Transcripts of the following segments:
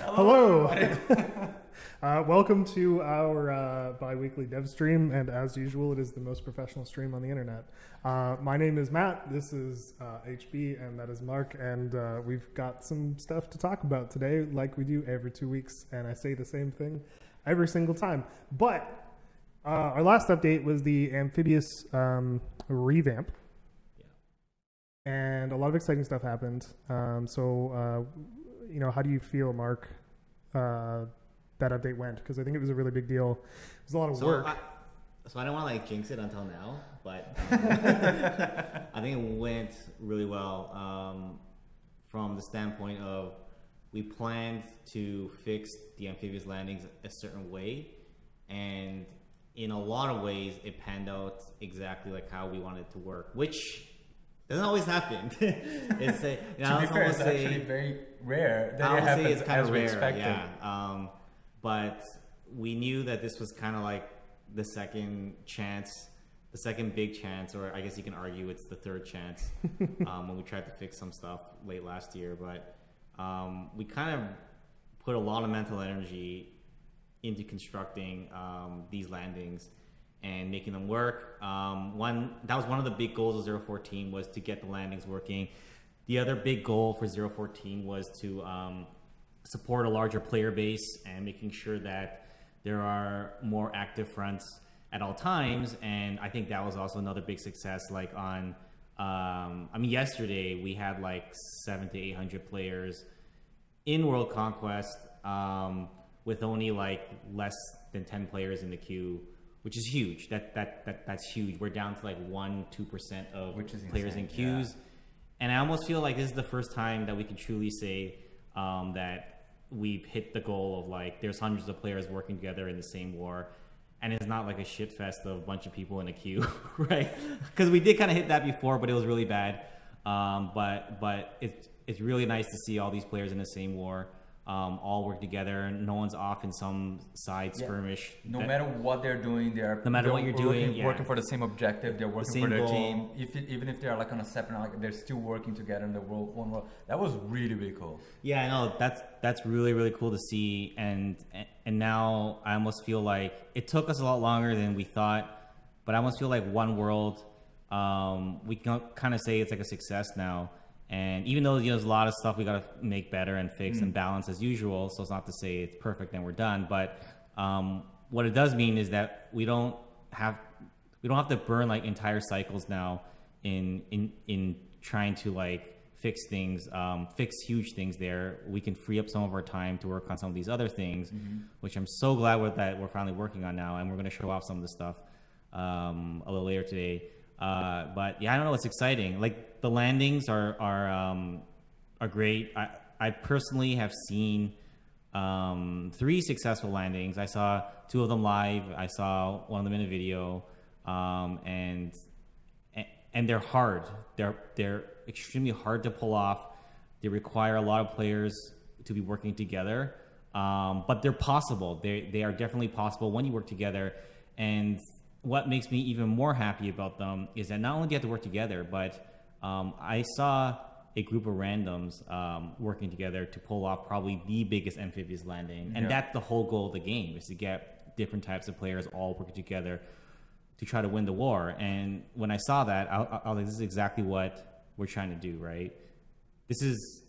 Hello. Welcome to our bi-weekly dev stream, and as usual, it is the most professional stream on the internet. My name is Matt, this is HB, and that is Mark, and we've got some stuff to talk about today, like we do every 2 weeks, and I say the same thing every single time. But our last update was the amphibious revamp, and a lot of exciting stuff happened. So, how do you feel, Mark, that update went? Because I think it was a really big deal. It was a lot of work. So I don't want to jinx it until now, but I think it went really well from the standpoint of we planned to fix the amphibious landings a certain way, and in a lot of ways it panned out exactly like how we wanted it to work, which doesn't always happen. To be fair, it's actually very rare that it happens it's kind as of we rare, expected. Yeah. But we knew that this was kind of like the second chance, the second big chance, or I guess you can argue it's the third chance when we tried to fix some stuff late last year. But we kind of put a lot of mental energy into constructing these landings and making them work. That was one of the big goals of 014 was to get the landings working. The other big goal for 014 was to support a larger player base and making sure that there are more active fronts at all times. And I think that was also another big success. Like on, yesterday we had like 700 to 800 players in World Conquest with only like less than 10 players in the queue, which is huge. That's huge. We're down to like 1-2% of players in queues. Yeah. And I almost feel like this is the first time that we can truly say that we've hit the goal of like there's hundreds of players working together in the same war, and it's not like a shit fest of a bunch of people in a queue, right? Because we did kind of hit that before, but it was really bad. But it's really nice to see all these players in the same war. All work together. No one's off in some side skirmish. No matter what they're doing, working for the same objective. They're working for their team. Even if they're like on a separate, like they're still working together in the one world. That was really, really cool. Yeah, I know. That's really, really cool to see. And now I almost feel like it took us a lot longer than we thought, but I almost feel like one world. We can kind of say it's like a success now. And even though there's a lot of stuff we got to make better and fix and balance as usual, so it's not to say it's perfect and we're done, but what it does mean is that we don't have to burn like entire cycles now in trying to like fix things, fix huge things there. We can free up some of our time to work on some of these other things, which I'm so glad that we're finally working on now, and we're going to show off some of this stuff a little later today. But yeah, I don't know. It's exciting. Like the landings are great. I personally have seen 3 successful landings. I saw 2 of them live. I saw one of them in a video, and they're hard. They're extremely hard to pull off. They require a lot of players to be working together, but they're possible. They are definitely possible when you work together. And what makes me even more happy about them is that not only do you have to work together, but I saw a group of randoms working together to pull off probably the biggest amphibious landing. And that's the whole goal of the game, is to get different types of players all working together to try to win the war. And when I saw that, I was like, this is exactly what we're trying to do, right? This is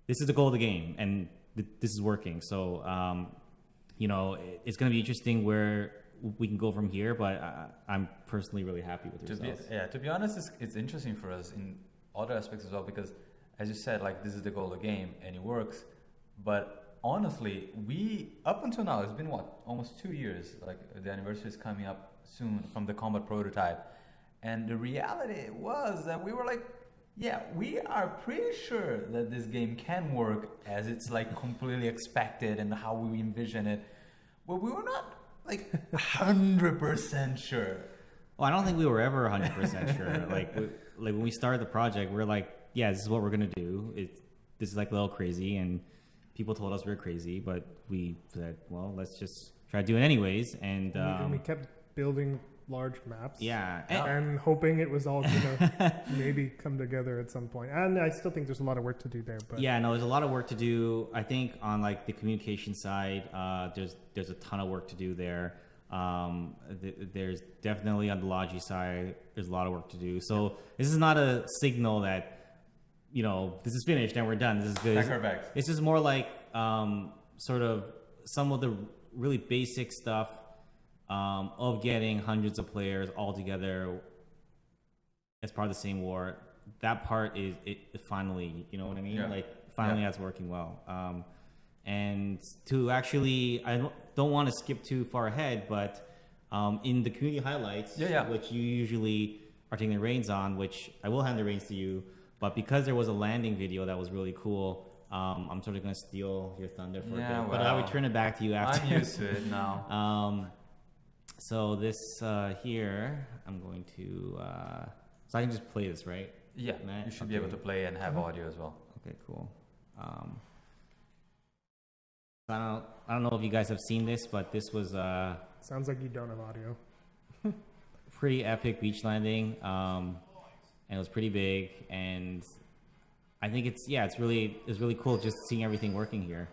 the goal of the game, and this is working. So, it's going to be interesting where we can go from here, but I'm personally really happy with the results. To be honest, it's interesting for us in other aspects as well, because as you said, like this is the goal of the game and it works. But honestly, up until now, it's been almost 2 years, like the anniversary is coming up soon from the combat prototype. And the reality was that we were like, yeah, we are pretty sure that this game can work as it's like completely expected and how we envision it. But we were not like 100% sure. Well, I don't think we were ever 100% sure. Like when we started the project, we were like, yeah, this is what we're going to do. This is like a little crazy, and people told us we were crazy, but we said, well, let's just try to do it anyways. And we kept building large maps. Yeah. And hoping it was all gonna maybe come together at some point. And I still think there's a lot of work to do there. But yeah, no, there's a lot of work to do. I think on like the communication side, there's a ton of work to do there. There's definitely on the Logi side, there's a lot of work to do. So this is not a signal that, you know, this is finished and we're done. This is good. Back our bags. It's just more like sort of some of the really basic stuff of getting hundreds of players all together as part of the same war. That part is it finally, you know what I mean? Yeah. Like finally that's working well. And to actually, I don't want to skip too far ahead, but in the community highlights, which you usually are taking the reins on, which I will hand the reins to you, but because there was a landing video that was really cool, I'm sort of going to steal your thunder for a bit, but I'll return it back to you after. I'm used to it now. So this here, I'm going to, so I can just play this, right? Yeah, Matt? You should be able to play and have audio as well. Okay, cool. I don't know if you guys have seen this, but this was sounds like you don't have audio. pretty epic beach landing, and it was pretty big, and I think it's really cool just seeing everything working here.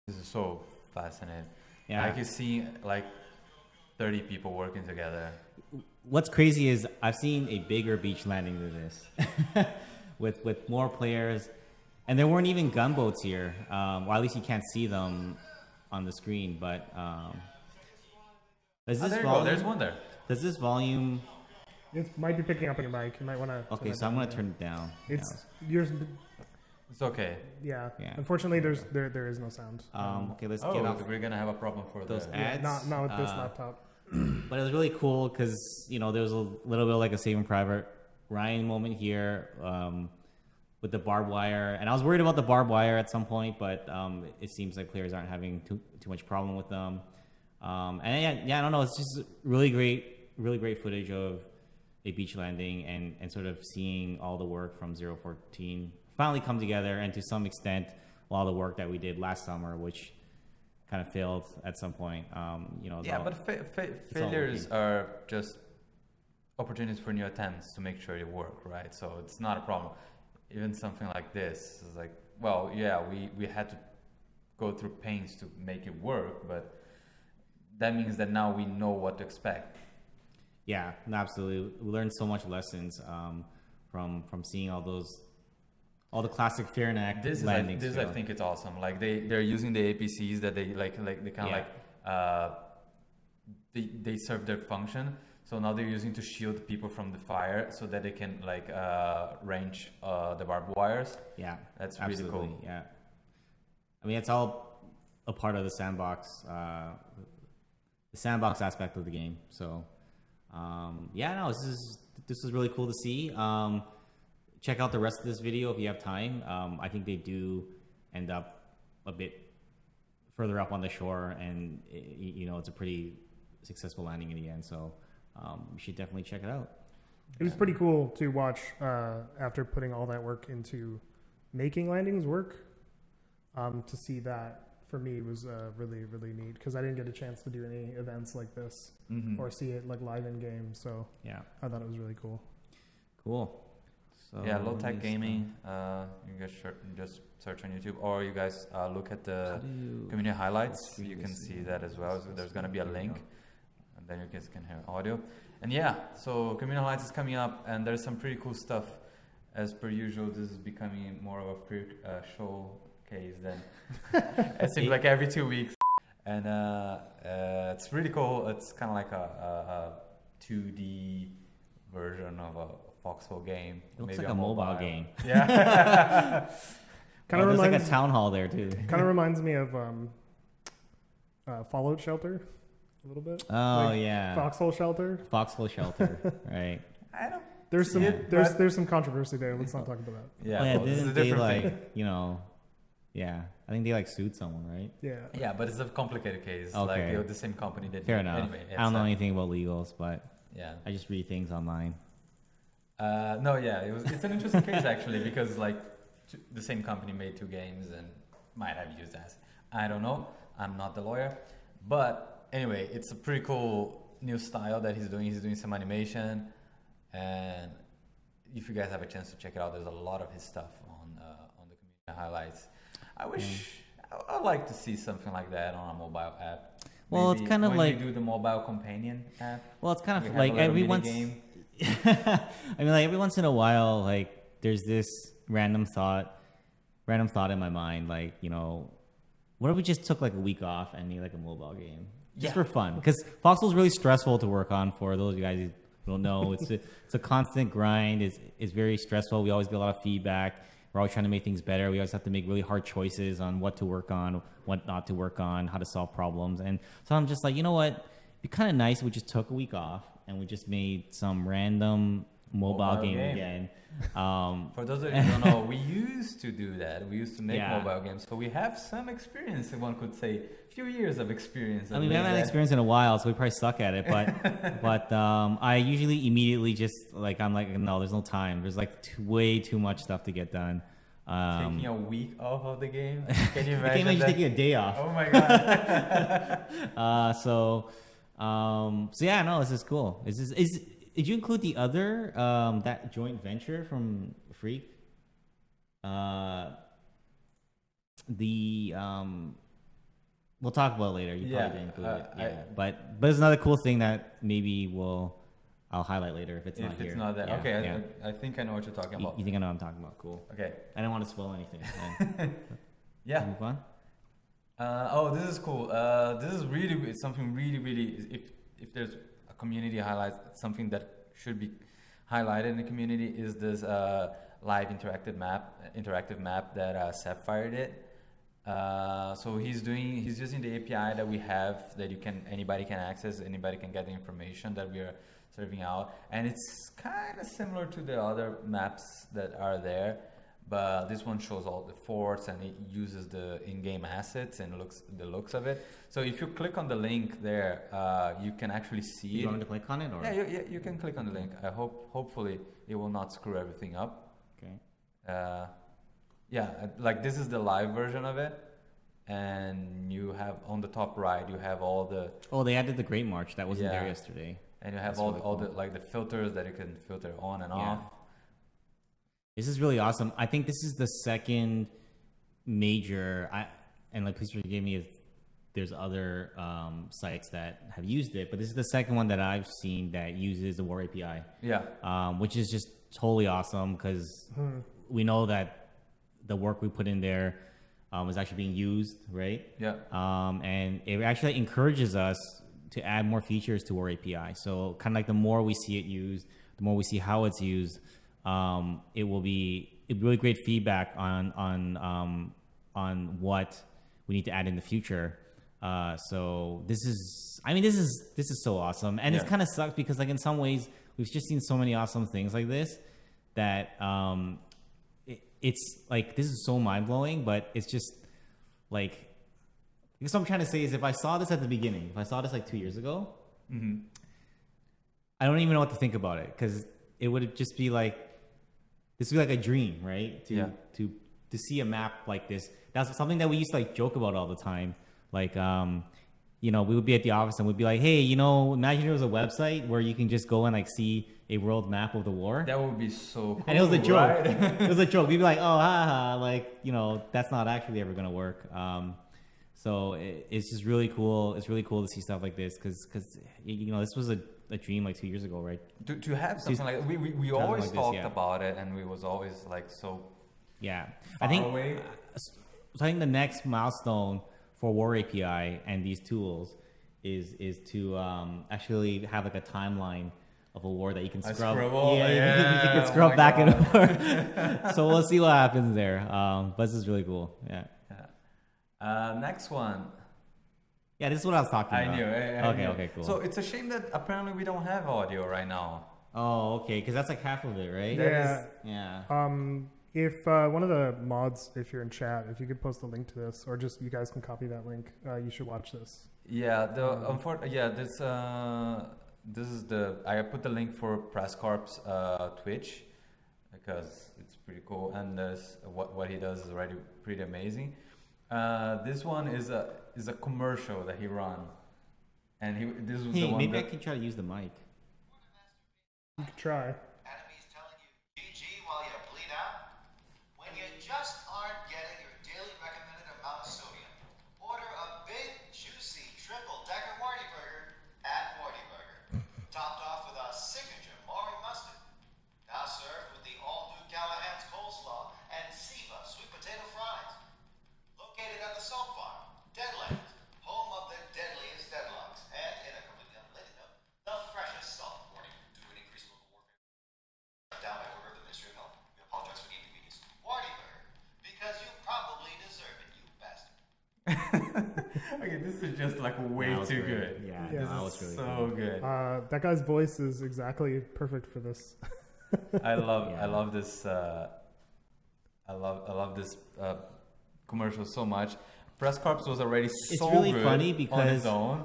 This is so fascinating. Yeah, Like you see like 30 people working together. What's crazy is I've seen a bigger beach landing than this, with more players, and there weren't even gunboats here. Well, at least you can't see them on the screen. But does this there you volume? go. There's one there. Does this volume? It might be picking up on your mic. You might want to. Okay, so I'm gonna turn it down. It's yours. It's okay. Yeah. Yeah. Unfortunately, there is no sound. Okay, let's get off we're gonna have a problem for those the ads. Not with this laptop. But it was really cool because, you know, there was a little bit of like a Saving Private Ryan moment here with the barbed wire. And I was worried about the barbed wire at some point, but it seems like players aren't having too much problem with them. And yeah, I don't know. It's just really great footage of a beach landing and sort of seeing all the work from 014 finally come together, and to some extent, a lot of the work that we did last summer, which kind of failed at some point. You know, but failures are just opportunities for new attempts to make sure it work, right? So it's not a problem. Even something like this is like, well, yeah, we had to go through pains to make it work, but that means that now we know what to expect. Yeah, absolutely. We learned so much lessons from seeing all the classic Fairnack landings. This I think it's awesome. Like they're using the APCs that they they kind of they serve their function. So now they're using to shield people from the fire so that they can like range the barbed wires. Yeah, that's absolutely. Really cool. Yeah, I mean it's all a part of the sandbox aspect of the game. So this is really cool to see. Check out the rest of this video if you have time. I think they do end up a bit further up on the shore, and you know, it's a pretty successful landing in the end. So you should definitely check it out. It was pretty cool to watch after putting all that work into making landings work. To see that for me was really, really neat, because I didn't get a chance to do any events like this or see it like live in game. So yeah, I thought it was really cool. Cool. So yeah, Low Tech Gaming. You guys just search on YouTube, or you guys look at the community highlights. You can see that as well. So there's going to be a link, and then you guys can hear audio. And yeah, so community highlights is coming up, and there's some pretty cool stuff. As per usual, this is becoming more of a free showcase than it seems like every 2 weeks. And it's really cool. It's kind of like a 2D version of a Foxhole game. It looks like a mobile game. Yeah. Kind of there's reminds like a town hall there too. Kind of reminds me of Fallout Shelter a little bit. Oh like yeah. Foxhole Shelter. Foxhole Shelter. Right. I don't. There's some controversy there. Let's not talk about that. Yeah. Oh, yeah, well, this is a didn't they different thing. like, you know? Yeah, I think they like sued someone, right? Yeah. Yeah, but it's a complicated case. Okay. Like the same company did. Fair enough. Anyway, I don't know anything about legals, but yeah, I just read things online. No, yeah, it's an interesting case actually, because like the same company made two games and might have used that. I don't know. I'm not the lawyer, But anyway, it's a pretty cool new style that he's doing. He's doing some animation, and if you guys have a chance to check it out, there's a lot of his stuff on the community highlights. I wish I'd like to see something like that on a mobile app. Well, Maybe it's kind of when like we do the mobile companion app. Well, it's kind we of have like a little every mini once. game. I mean, like every once in a while, like there's this random thought in my mind, like, you know, what if we just took like a week off and made like a mobile game just for fun? Because Foxhole's really stressful to work on. For those of you guys who don't know, it's a constant grind. It's very stressful. We always get a lot of feedback. We're always trying to make things better. We always have to make really hard choices on what to work on, what not to work on, how to solve problems. And so I'm just like, you know what? It'd be kind of nice if we just took a week off and we just made some random mobile game again. For those of you who don't know, we used to do that. We used to make Yeah. mobile games, so we have some experience. One could say, a few years of experience. I mean, we haven't had experience in a while, so we probably suck at it. But I usually immediately just like I'm like, no, there's no time. There's like way too much stuff to get done. Taking a week off of the game. Can you I imagine? can't imagine taking a day off. Oh my god. So yeah, no, this is cool. Did you include the other that joint venture from Freak? We'll talk about it later. You probably didn't include it. Yeah. But it's another cool thing that maybe I'll highlight later if it's not here. If it's not there. Yeah, Okay, yeah. I think I know what you're talking about. You think I know what I'm talking about? Cool. Okay. I don't want to spoil anything. Yeah. Move on. This is cool. This is it's something really, if there's a community highlight, something that should be highlighted in the community is this live interactive map that Sapphire did. So he's using the API that we have that anybody can access, anybody can get the information that we are serving out, and it's kind of similar to the other maps that are there, but this one shows all the forts and it uses the in-game assets and the looks of it. So if you click on the link there, you can actually see it. You want me to click on it, or yeah, you can click on the link. Hopefully it will not screw everything up. Okay. Yeah, like this is the live version of it, and you have on the top right, you have all the. Oh, they added the Great March that wasn't there yesterday. And you have all the like the filters that you can filter on and off. This is really awesome. I think this is the second major. And like, please forgive me if there's other sites that have used it, but this is the second one that I've seen that uses the War API. Yeah. Which is just totally awesome because we know that the work we put in there is actually being used, right? Yeah. And it actually encourages us to add more features to our API. So kind of like the more we see it used, the more we see how it's used, it will be really great feedback on what we need to add in the future. So this is so awesome, and it's kind of sucks because like in some ways we've just seen so many awesome things like this that it's like this is so mind blowing, but it's just like. I guess what I'm trying to say is if I saw this at the beginning, if I saw this like 2 years ago, I don't even know what to think about it because it would just be like, this would be like a dream, right? To see a map like this. That's something that we used to like joke about all the time. Like, we would be at the office and we'd be like, hey, imagine there was a website where you can just go and like see a world map of the war. That would be so cool. And it was a joke. Right? It was a joke. We'd be like, oh, haha, like, that's not actually ever going to work. So it's just really cool. It's really cool to see stuff like this because this was a dream like 2 years ago, right? To have something like we always like talked this, about it, and we was always like so. Yeah, far away. I think the next milestone for War API and these tools is to actually have like a timeline of a war that you can scrub. You can scrub back and forth. So we'll see what happens there. But this is really cool. Yeah. Next one. Yeah, this is what I was talking about. I knew. Okay, cool. So it's a shame that apparently we don't have audio right now. Oh, okay, because that's like half of it, right? Yeah. If one of the mods, if you're in chat, if you could post a link to this, or just you guys can copy that link, you should watch this. Yeah. This is I put the link for Press Corp's Twitch because it's pretty cool, and what he does is already pretty amazing. This one is a commercial that he run, and this was the Hey, one maybe I that, can try to use the mic. You could try. Enemies telling you GG while you bleed out? When you just aren't getting your daily recommended amount of sodium, order a big, juicy, triple-decker Warty Burger at Warty Burger, topped off with a signature Maury mustard. Now served with the all-new Callahan's coleslaw and Siva sweet potato fries. Located at the Salt Farm, Deadlands, home of the deadliest deadlocks, and in a completely unrelated note, the freshest salt. Warning, due to an increased local warfare. Shut down by order of the Ministry of Health. We apologize for the inconvenience. Warty Burger, because you probably deserve it, you bastard. okay, this is just like way That was too great. good. Yeah, Yeah. no, that This was is really so good. good. That guy's voice is exactly perfect for this. I love Yeah. this. I love this commercial so much. Press Corps was already so really good funny on because its own.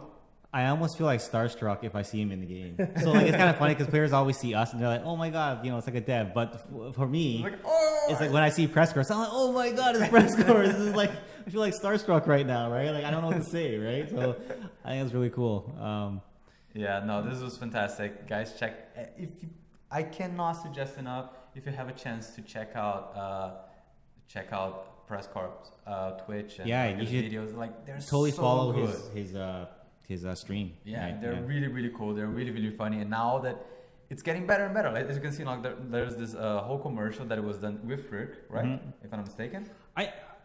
I almost feel like starstruck if I see him in the game. So like it's kind of funny because players always see us and they're like, "Oh my god," you know, it's like a dev. But for me, Like, oh, it's like when I see press corps, I'm like, "Oh my god, it's press corps!" This is like I feel like starstruck right now, right? Like I don't know what to say, right? So I think it's really cool. yeah, no, this was fantastic, guys. I cannot suggest enough if you have a chance to check out Press Corp's Twitch and Yeah, like, you his should videos. Like they're Totally so follow good. his stream. Yeah, right? they're really, really cool. They're really, really funny. And now that it's getting better and better, like, as you can see, like there's this whole commercial that was done with Rick, right? Mm-hmm. If I'm not mistaken.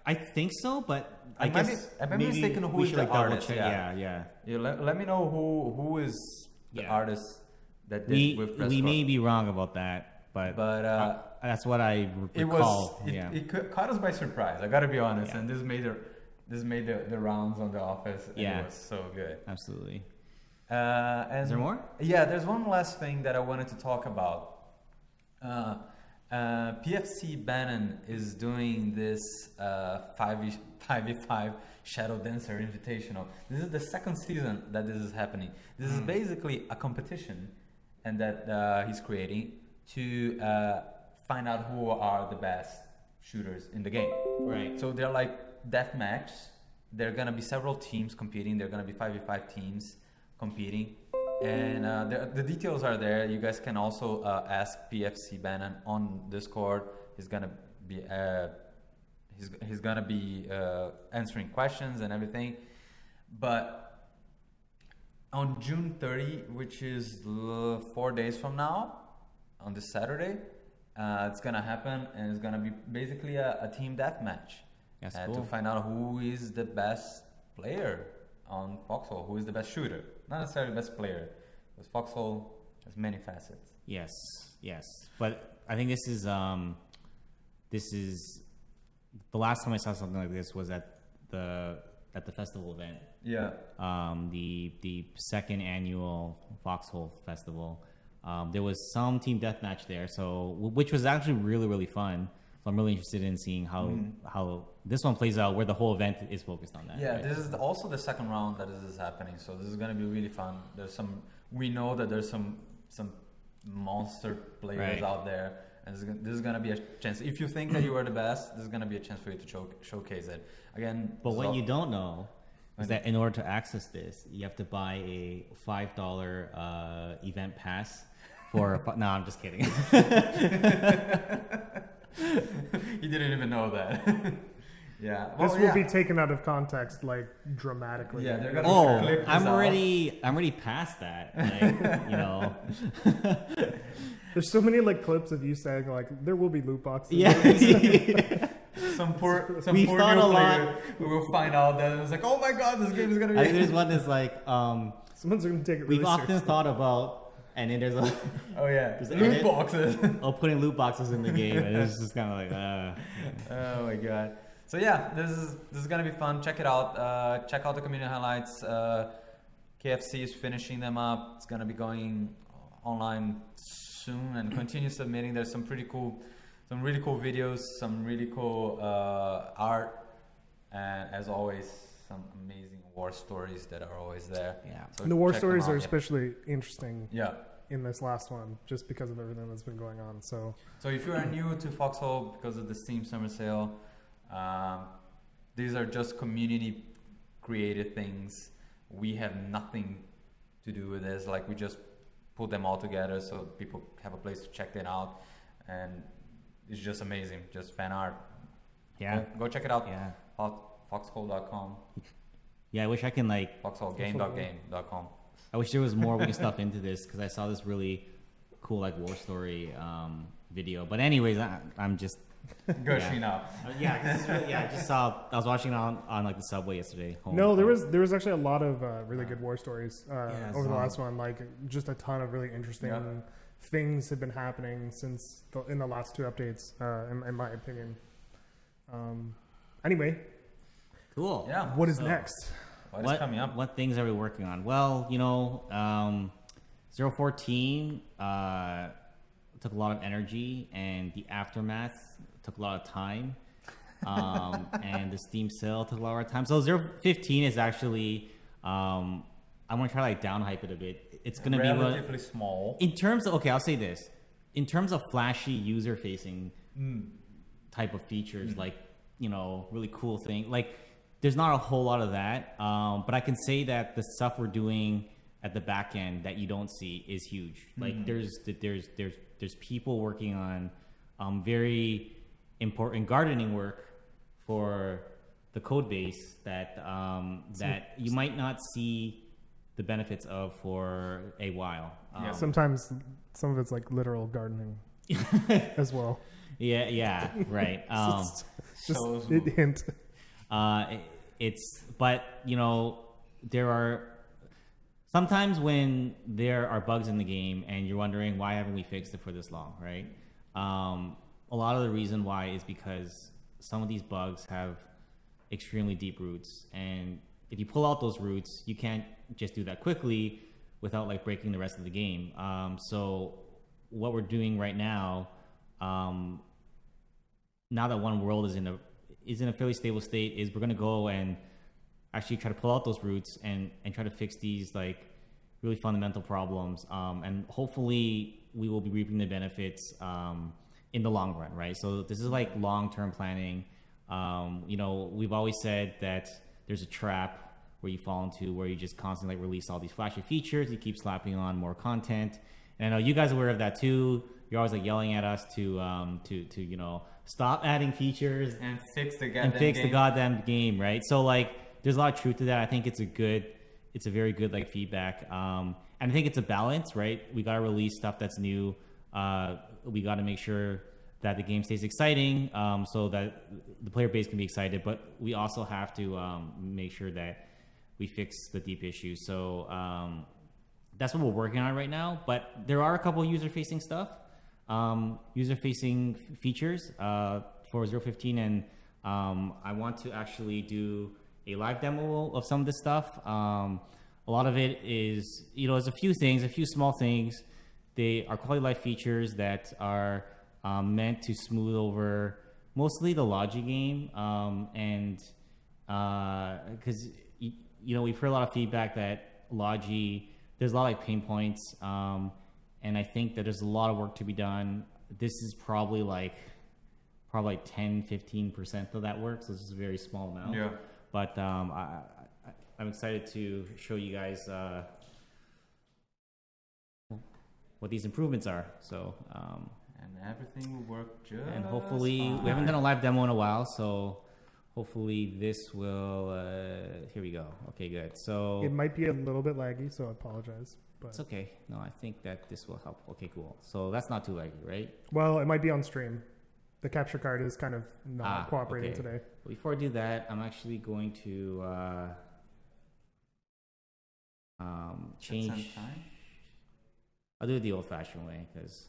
I think so, but I might guess I might be maybe mistaken who we is should the like double artist, check. yeah. Yeah. You let me know who is the Yeah. artist that did We with Press we Corp. may be wrong about that, but that's what I It recall. was yeah. it caught us by surprise. I gotta be honest, Yeah. and this made the rounds on the office. And Yeah. it was so good. Absolutely. And Is there more? Yeah, there's one last thing that I wanted to talk about. PFC Bannon is doing this 5v5 Shadow Dancer Invitational. This is the second season that this is happening. This is basically a competition, and that he's creating to find out who are the best shooters in the game. Right. So they're like death match. There are gonna be several teams competing. There are gonna be 5v5 teams competing, and the details are there. You guys can also ask PFC Bannon on Discord. He's gonna be he's gonna be answering questions and everything. But on June 30, which is 4 days from now, on this Saturday, it's gonna happen, and it's gonna be basically a team deathmatch. That's To cool. find out who is the best player on Foxhole, who is the best shooter, not necessarily best player, because Foxhole has many facets. Yes. But I think this is the last time I saw something like this was at the festival event. Yeah. The second annual Foxhole Festival. There was some team deathmatch there, which was actually really, really fun. So I'm really interested in seeing how this one plays out, where the whole event is focused on that. Yeah, right? this is also the second round that this is happening, so this is going to be really fun. We know that there's some monster players Right. out there, and this is going to be a chance. If you think that you are the best, this is going to be a chance for you to showcase it. Again, But what you don't know is that in order to access this, you have to buy a $5 event pass for. No, I'm just kidding. You didn't even know that. Yeah. This Well, will yeah. be taken out of context, like dramatically. Yeah, they're gonna Oh, clip this I'm out. already past that. Like, you know. There's so many like clips of you saying like there will be loot boxes. Yeah. Some poor We new thought a lot. player who will find out that it's like, oh my god, this game is gonna be. I think there's one that's like Someone's gonna take it really we've often seriously. thought about, and then there's a Oh yeah, There's loot edit. boxes. putting loot boxes in the game, and it's just kind of like Oh my god. So yeah, this is gonna be fun. Check it out. Check out the community highlights. KFC is finishing them up. It's gonna be going online soon and continue submitting. There's some really cool videos, some really cool art, and as always, some amazing war stories that are always there. Yeah. So And the war check them stories out, are yeah. especially interesting Yeah. in this last one, just because of everything that's been going on. So So if you are new to Foxhole because of the Steam Summer Sale, these are just community created things. We have nothing to do with this. Like we just put them all together so people have a place to check it out, and it's just amazing. Just fan art. Yeah. Go check it out. Yeah. Foxhole.com. Yeah, I wish I can like. Foxholegame.com. I wish there was more weird stuff into this because I saw this really cool like war story video. But anyways, I'm just. Gushing out. I just saw. I was watching it on like the subway yesterday. Home. No, there was actually a lot of really good war stories over the so- last one. Like just a ton of really interesting things have been happening since in the last 2 updates, in my opinion. Anyway, Cool. Yeah. what is so next? What is coming up? What things are we working on? Well, 014 took a lot of energy, and the aftermath took a lot of time, and the Steam sale took a lot of our time. So 015 is actually, I want to try to like down hype it a bit. It's going to be relatively small. in terms of, okay, I'll say this. In terms of flashy user facing type of features, like, really cool thing, like there's not a whole lot of that. But I can say that the stuff we're doing at the back end that you don't see is huge. Like there's people working on very important gardening work for the code base that that you might not see the benefits of for a while. Sometimes some of it's like literal gardening as well. Yeah, right. Just hint. But there are sometimes when there are bugs in the game and you're wondering why haven't we fixed it for this long, right? A lot of the reason why is because some of these bugs have extremely deep roots, and if you pull out those roots, you can't just do that quickly without like breaking the rest of the game. So what we're doing right now, now that one world is in a fairly stable state, is we're going to go and actually try to pull out those roots and try to fix these like really fundamental problems. And hopefully we will be reaping the benefits in the long run, right? So this is like long-term planning. We've always said that there's a trap where you fall into where you just constantly like release all these flashy features. You keep slapping on more content. And I know you guys are aware of that too. You're always like yelling at us to stop adding features And fix the goddamn game, right? So like there's a lot of truth to that. I think it's a very good like feedback. And I think it's a balance, right? We got to release stuff that's new. We got to make sure that the game stays exciting, so that the player base can be excited, but we also have to make sure that we fix the deep issues. So that's what we're working on right now, but there are a couple user-facing stuff, user-facing features for 015, and I want to actually do a live demo of some of this stuff. A lot of it is, there's a few small things. They are quality of life features that are meant to smooth over mostly the Logi game, and because we've heard a lot of feedback that Logi, there's a lot of like pain points, and I think that there's a lot of work to be done. This is probably 10-15% of that work, so this is a very small amount. Yeah. But I'm excited to show you guys what these improvements are. So and everything will work just and hopefully fine. we haven't done a live demo in a while, so hopefully this will here we go. Okay, good. So It might be a little bit laggy, so I apologize. But it's okay. No, I think that this will help. Okay, cool. So that's not too laggy, right? well, it might be on stream. The capture card is kind of not cooperating okay. today. Before I do that, I'm actually going to change. Some time. I'll do it the old-fashioned way because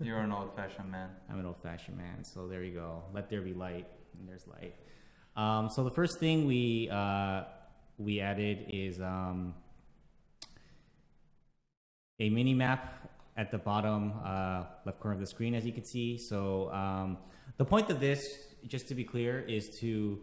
You're an old-fashioned man. I'm an old-fashioned man. So there you go. Let there be light, and there's light. So the first thing we added is a mini map at the bottom left corner of the screen, as you can see. So the point of this, just to be clear, is to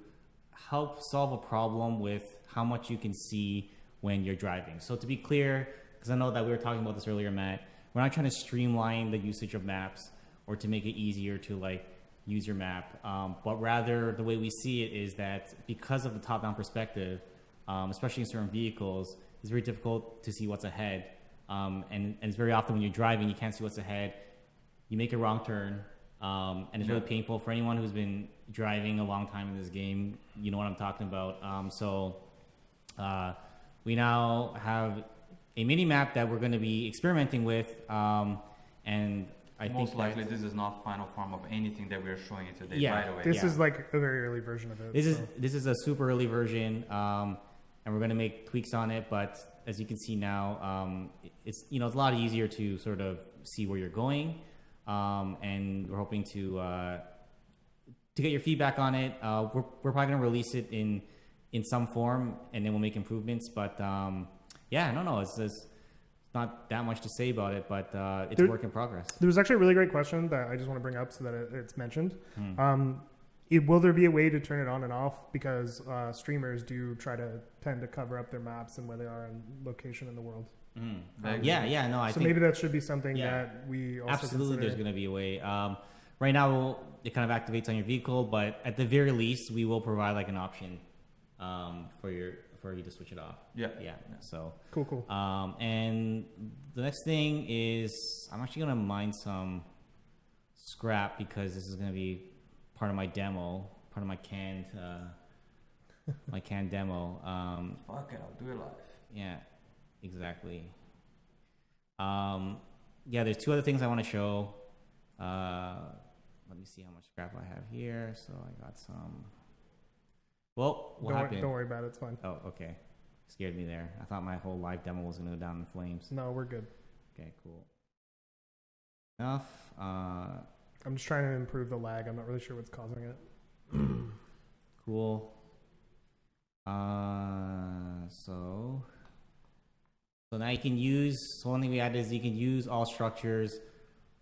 help solve a problem with how much you can see when you're driving. So to be clear, because I know that we were talking about this earlier, Matt, we're not trying to streamline the usage of maps or to make it easier to like use your map. But rather, the way we see it is that because of the top-down perspective, especially in certain vehicles, it's very difficult to see what's ahead. And it's very often when you're driving, you can't see what's ahead. You make a wrong turn, and it's really painful for anyone who's been driving a long time in this game. You know what I'm talking about. We now have a mini map that we're going to be experimenting with, and I think most likely this is not final form of anything that we're showing you today. Yeah, By the way, This is like a very early version of it. This is a super early version, and we're going to make tweaks on it. But as you can see now, it's it's a lot easier to sort of see where you're going, and we're hoping to get your feedback on it. We're probably going to release it in some form, and then we'll make improvements. But yeah, no, it's not that much to say about it, but it's a work in progress. There was actually a really great question that I just want to bring up so that it's mentioned. Will there be a way to turn it on and off? Because streamers do tend to cover up their maps and where they are in location in the world. I think maybe that should be something that we also absolutely consider. There's going to be a way. Right now, it kind of activates on your vehicle, but at the very least, we will provide like an option for you to switch it off. Yeah. So cool. And the next thing is I'm actually going to mine some scrap because this is going to be part of my demo, part of my canned demo. Fuck it, I'll do it live. Yeah, exactly. There's two other things I want to show. Let me see how much scrap I have here. So I got some. Well, what happened? Don't worry about it. It's fine. Oh, okay. Scared me there. I thought my whole live demo was going to go down in flames. No, we're good. Okay, cool. Enough. I'm just trying to improve the lag. I'm not really sure what's causing it. Cool. So now you can use. So one thing we added is you can use all structures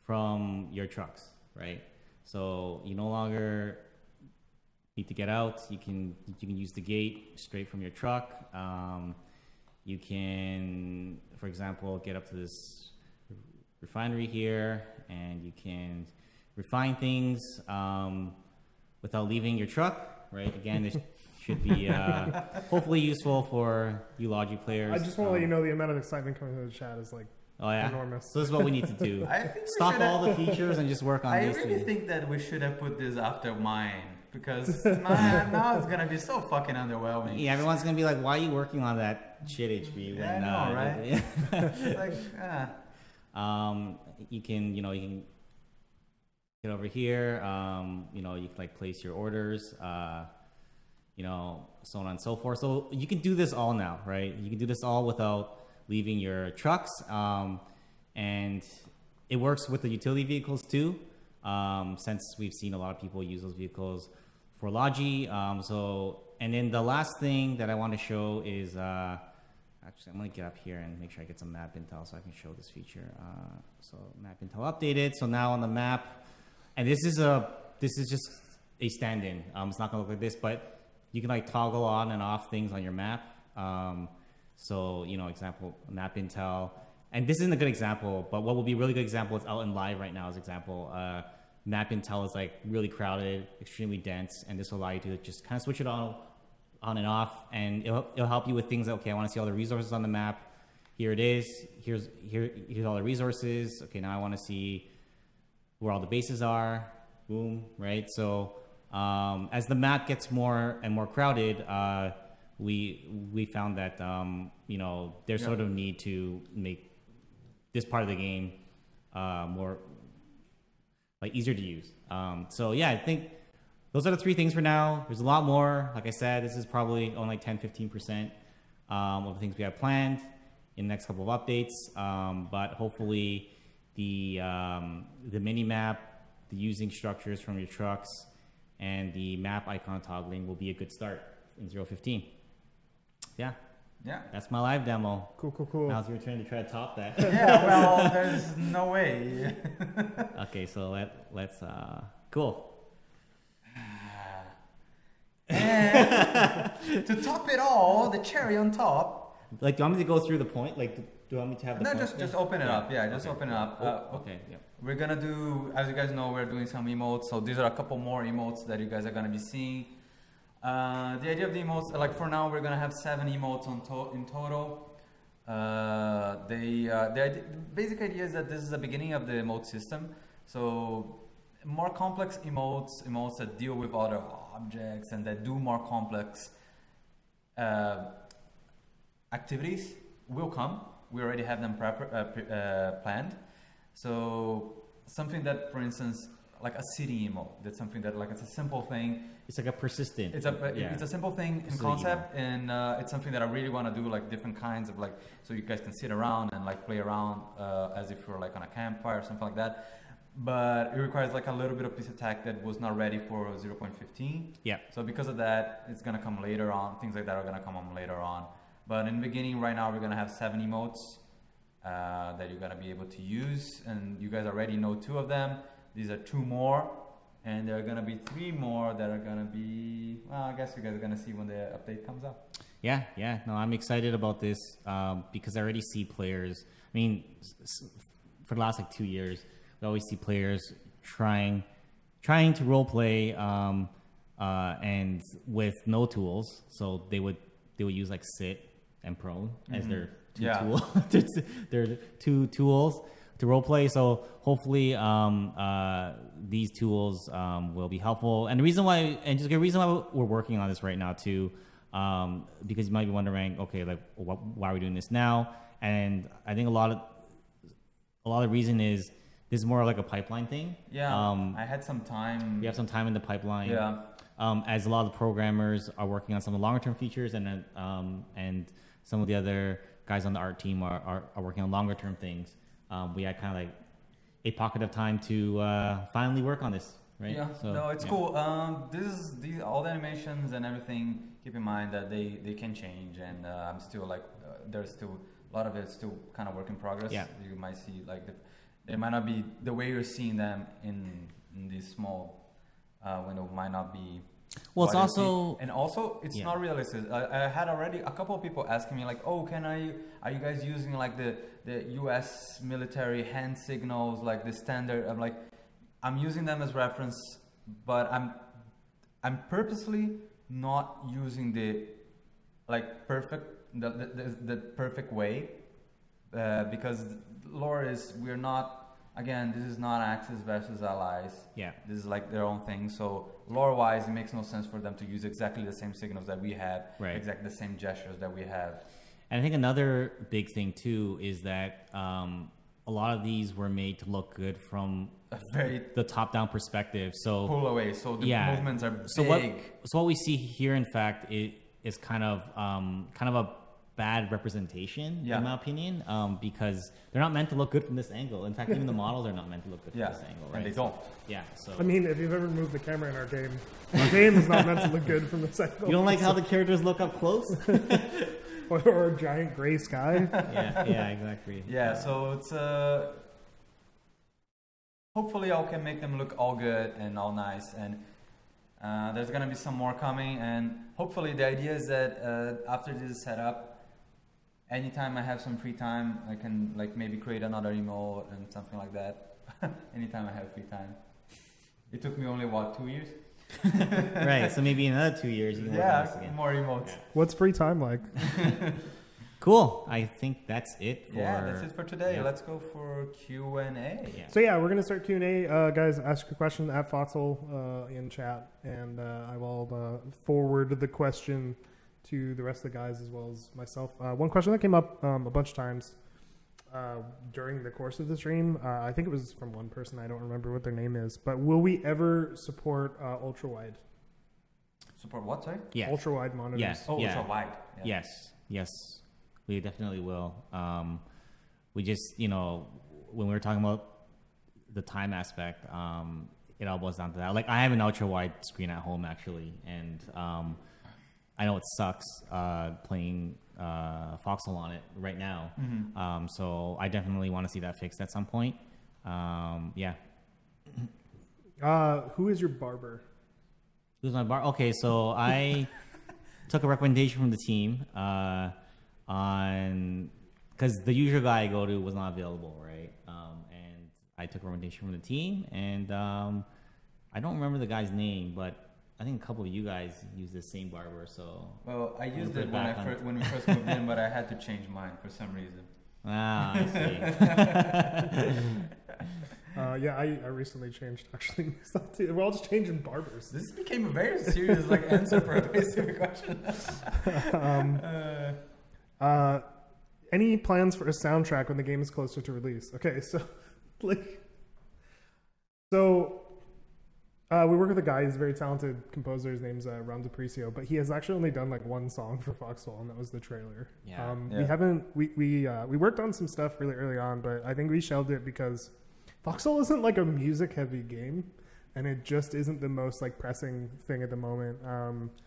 from your trucks, right? So you no longer need to get out. You can use the gate straight from your truck. You can, for example, get up to this refinery here, and you can refine things without leaving your truck, right? Again, this should be hopefully useful for you Logi players. I just want to let you know the amount of excitement coming into the chat is like enormous. So this is what we need to do. I think stop all the features and just work on I these really three. think that we should have put this after mine because now it's gonna be so fucking underwhelming. Yeah, everyone's gonna be like, "Why are you working on that shit, HB?" Yeah, I know, right? It's like, you can get over here. You can like place your orders. So on and so forth. So you can do this all now, right? You can do this all without leaving your trucks, and it works with the utility vehicles too. Since we've seen a lot of people use those vehicles for Logi. And then the last thing that I want to show is actually I'm gonna get up here and make sure I get some map intel so I can show this feature. So map intel updated. So now on the map, and this is just a stand-in. It's not gonna look like this, but you can like toggle on and off things on your map. So example, map intel, and this isn't a good example, but what will be a really good example is out in live right now as example. Map intel is like really crowded, extremely dense, and this will allow you to just kind of switch it on and off, and it'll help you with things that, okay, I want to see all the resources on the map. Here it is. Here's all the resources. Okay, now I want to see where all the bases are. Boom, right? So as the map gets more and more crowded, we found that there's sort of need to make this part of the game more like easier to use. So yeah, I think those are the three things for now. There's a lot more. Like I said, this is probably only like 10-15% of the things we have planned in the next couple of updates. But hopefully the mini map, the using structures from your trucks, and the map icon toggling will be a good start in 0.15. Yeah. That's my live demo. Cool. Now's your turn to try to top that. Yeah, well, there's no way. Okay, so let's cool. And to top it all, the cherry on top. Like, do you want me to go through the point? Like, Do you want me to have the No, phone? just open it up. Yeah, just Okay. open it up. Okay. Yeah. We're gonna do, as you guys know, we're doing some emotes. So these are a couple more emotes that you guys are gonna be seeing. The idea of the emotes, like for now, we're gonna have 7 emotes in total. The basic idea is that this is the beginning of the emote system. So more complex emotes that deal with other objects and that do more complex activities will come. We already have them planned. So something that, for instance, like a city emote, that's something that like it's a simple thing. It's like a persistent. It's a simple thing in concept, and it's something that I really want to do, like different kinds of like, so you guys can sit around and like play around as if you're like on a campfire or something like that. But it requires like a little bit of piece of tech that was not ready for 0.15. Yeah. So because of that, it's gonna come later on. Things like that are gonna come on later on. But in the beginning, right now, we're gonna have 7 emotes that you're gonna be able to use, and you guys already know 2 of them. These are 2 more, and there are gonna be 3 more that are gonna be. Well, I guess you guys are gonna see when the update comes up. Yeah. No, I'm excited about this because I already see players. I mean, for the last like 2 years, we always see players trying to role play and with no tools. So they would use like sit and prone as their 2 tools. Their 2 tools to role play. So hopefully these tools will be helpful. And the reason why we're working on this right now too, because you might be wondering, okay, like why are we doing this now? And I think a lot of the reason is this is more like a pipeline thing. Yeah, I had some time. We have some time in the pipeline. Yeah. As a lot of the programmers are working on some of the longer term features, and some of the other guys on the art team are working on longer term things. We had kind of like a pocket of time to finally work on this, right? Yeah, So, no, it's cool. All the animations and everything. Keep in mind that they can change, and I'm still like there's still a lot of it's still kind of work in progress. Yeah. You might see like it might not be the way you're seeing them in this small window might not be. Well, it's also and also it's not realistic. I had already a couple of people asking me like, oh, are you guys using like the U.S. military hand signals, like the standard? I'm like, I'm using them as reference, but I'm purposely not using the like the perfect way because lore is we're not. Again, this is not Axis versus Allies. Yeah. This is like their own thing. So lore-wise, it makes no sense for them to use exactly the same signals that we have, right. Exactly the same gestures that we have. And I think another big thing too is that a lot of these were made to look good from the top-down perspective. So pull away. So the movements are big. So what we see here, in fact, is kind of a bad representation, in my opinion, because they're not meant to look good from this angle. In fact, even the models are not meant to look good from this angle, right? And they don't. So I mean, if you've ever moved the camera in our game is not meant to look good from this angle. You don't like how the characters look up close? or a giant gray sky? Yeah, exactly. Yeah, so it's hopefully I can make them look all good and all nice, and there's gonna be some more coming, and hopefully the idea is that after this is set up, anytime I have some free time, I can like maybe create another emote and something like that. Anytime I have free time. It took me only 2 years? Right, so maybe in another 2 years you can work on this again. More emotes. Yeah. What's free time like? Cool. I think that's it for that's it for today. Yeah. Let's go for Q&A. Yeah. So we're gonna start Q&A. Guys, ask your question at Foxhole in chat, and I will forward the question to the rest of the guys as well as myself. One question that came up a bunch of times during the course of the stream, I think it was from one person, I don't remember what their name is, but will we ever support ultra-wide? Support what, sorry? Yeah. Ultra-wide monitors. Yes. Oh, ultra-wide. Yeah. Yes. We definitely will. We just, when we were talking about the time aspect, it all boils down to that. Like, I have an ultra-wide screen at home, actually, and I know it sucks playing Foxhole on it right now. Mm-hmm. So I definitely want to see that fixed at some point. Yeah. Who is your barber? Who's my bar? Okay, so I took a recommendation from the team on because the usual guy I go to was not available, right? And I took a recommendation from the team, and I don't remember the guy's name, but I think a couple of you guys use the same barber. So Well, I used put it it when back when we first moved in, but I had to change mine for some reason. Ah, I see. Yeah, I recently changed actually. We're all just changing barbers. This became a very serious answer for a very serious question. Any plans for a soundtrack when the game is closer to release? Okay, so we work with a guy. He's a very talented composer. His name's Ron DiPricio, but he has actually only done like one song for Foxhole, and that was the trailer. Yeah. We haven't. We worked on some stuff really early on, but I think we shelved it because Foxhole isn't like a music-heavy game, and it just isn't the most like pressing thing at the moment.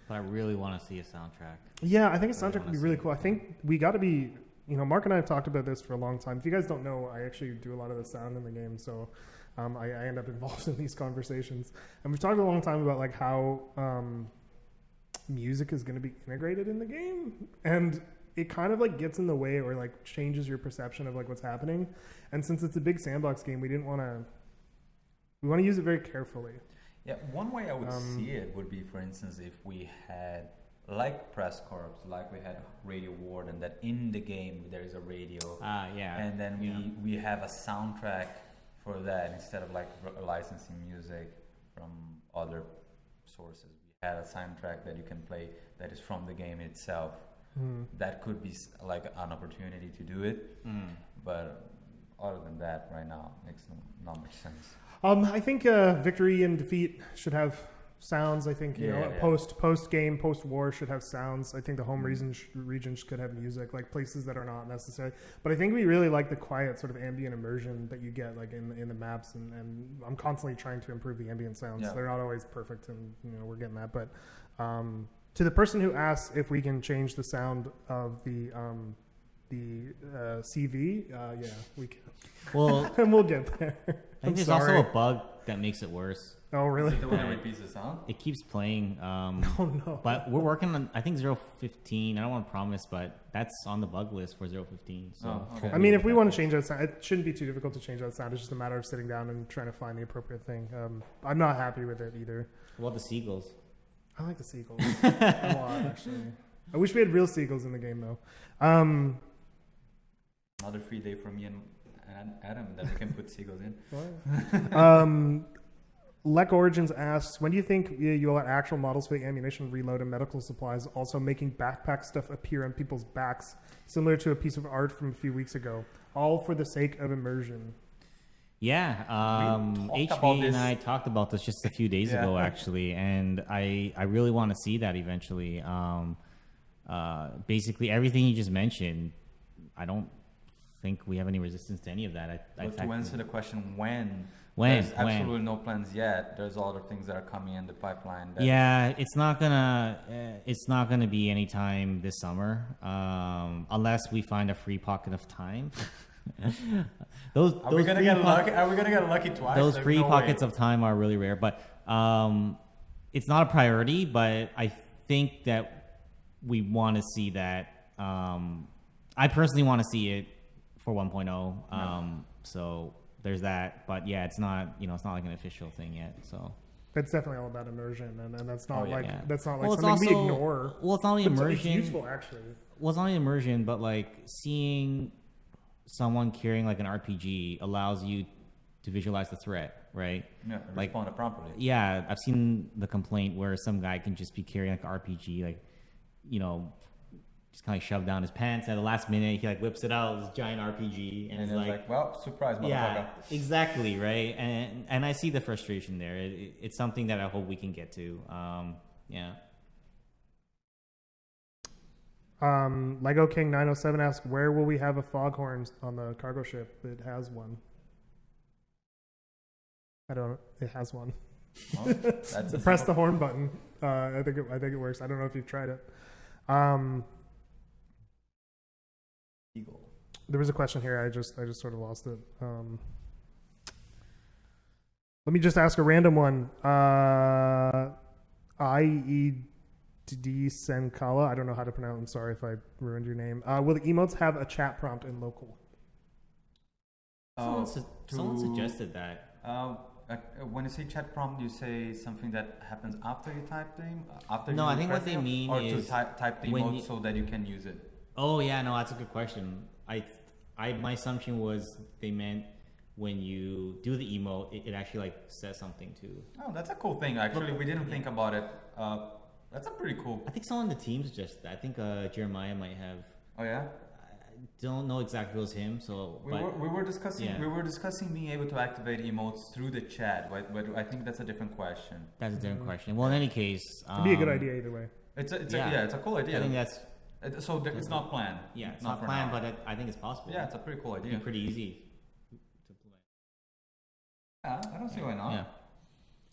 But I really want to see a soundtrack. Yeah, I think a soundtrack would be really cool. I think we got to be. Mark and I have talked about this for a long time. If you guys don't know, I actually do a lot of the sound in the game, so I end up involved in these conversations. And we've talked a long time about like how music is going to be integrated in the game, and it kind of like gets in the way or like changes your perception of like what's happening. And since it's a big sandbox game, we want to use it very carefully. Yeah, one way I would see it would be, for instance, if we had like Press Corps, like we had Radio Warden, that in the game there is a radio. Yeah. And then we have a soundtrack for that instead of like licensing music from other sources. We had a soundtrack that you can play that is from the game itself. That could be like an opportunity to do it. But other than that, right now, it makes not much sense. I think Victory and Defeat should have sounds. I think post game, post war should have sounds. I think the home regions could have music, like places that are not necessary. But I think we really like the quiet sort of ambient immersion that you get like in the maps, and I'm constantly trying to improve the ambient sounds. Yeah. They're not always perfect, and we're getting that. But to the person who asks if we can change the sound of the CV, yeah, we can. Well, and we'll get there. I think there's also a bug that makes it worse. Oh, really? Is it the one that repeats the sound? It keeps playing. Oh, no. But we're working on, I think, 0.15. I don't want to promise, but that's on the bug list for 0.15. So okay. I mean, if we want to change that sound, it shouldn't be too difficult to change that sound. It's just a matter of sitting down and trying to find the appropriate thing. I'm not happy with it either. What about the seagulls? I like the seagulls a lot, actually. I wish we had real seagulls in the game, though. Another free day for me and Adam that we can put seagulls in. Lek Origins asks, when do you think you'll let actual models for the ammunition, reload, and medical supplies also making backpack stuff appear on people's backs, similar to a piece of art from a few weeks ago, all for the sake of immersion? Yeah, HB and I talked about this just a few days ago, actually, and I really want to see that eventually. Basically, everything you just mentioned, I don't think we have any resistance to any of that. But to answer the question, there's absolutely no plans yet. There's other things that are coming in the pipeline. Yeah, it's not gonna be anytime this summer, unless we find a free pocket of time. Are we gonna get lucky twice? Those free pockets of time are really rare, but it's not a priority. But I think that we want to see that. I personally want to see it for 1.0. So there's that, but yeah, it's not like an official thing yet. So it's definitely all about immersion, and that's not that's not like well, something we ignore. Well, it's not only immersion. It's useful, actually. Well, it's not only immersion, but like seeing someone carrying like an RPG allows you to visualize the threat, right? Yeah, like respond it properly. Yeah, I've seen the complaint where some guy can just be carrying like an RPG, like just kind of shoved down his pants at the last minute. He like whips it out, this giant RPG, and it's like, well, surprise, motherfucker. Yeah, exactly, right. And I see the frustration there. It's something that I hope we can get to. Yeah. Lego King 907 asks, where will we have a foghorn on the cargo ship? It has one. It has one. Well, that's press the horn button. I think it works. I don't know if you've tried it. Eagle. There was a question here. I just sort of lost it. Let me just ask a random one. D. Senkala. I don't know how to pronounce. I'm sorry if I ruined your name. Will the emotes have a chat prompt in local? Someone suggested that. When you say chat prompt, you say something that happens after you type the No, I think what they mean or is to type the emote so that you can use it. Oh yeah, no, that's a good question. My assumption was they meant when you do the emote, it actually like says something too. Oh, that's a cool thing. Actually, we didn't think about it. That's a pretty cool. I think someone on the team suggested that. I think Jeremiah might have. Oh yeah. I don't know exactly if it was him. So we were discussing yeah. we were discussing being able to activate emotes through the chat, but I think that's a different question. That's a different question. Well, in any case, It'd be a good idea either way. It's a cool idea. I think that's. It's not planned. Yeah, it's not planned, but I think it's possible. Yeah, it's a pretty cool idea. It'd be pretty easy to play. Yeah, I don't see why not. Yeah.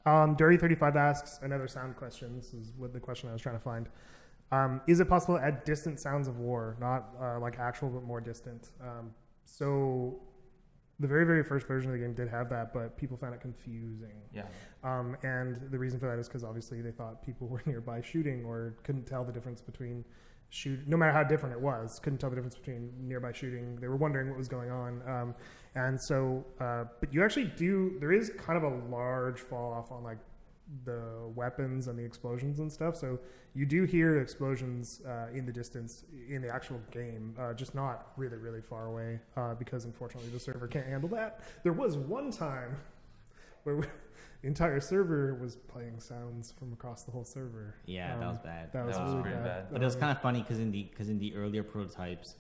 Dury35 asks another sound question. This is what the question I was trying to find. Is it possible to add distant sounds of war, not like actual, but more distant? So the very, very first version of the game did have that, but people found it confusing. Yeah. And the reason for that is because obviously they thought people were nearby shooting or couldn't tell the difference between no matter how different it was, couldn't tell the difference between nearby shooting. They were wondering what was going on. And so, but you actually there is kind of a large fall off on like the weapons and the explosions and stuff. So you do hear explosions in the distance in the actual game, just not really, really far away because unfortunately the server can't handle that. There was one time where the entire server was playing sounds from across the whole server. Yeah, that was bad. That was really bad. But it was kind of funny because in the earlier prototypes,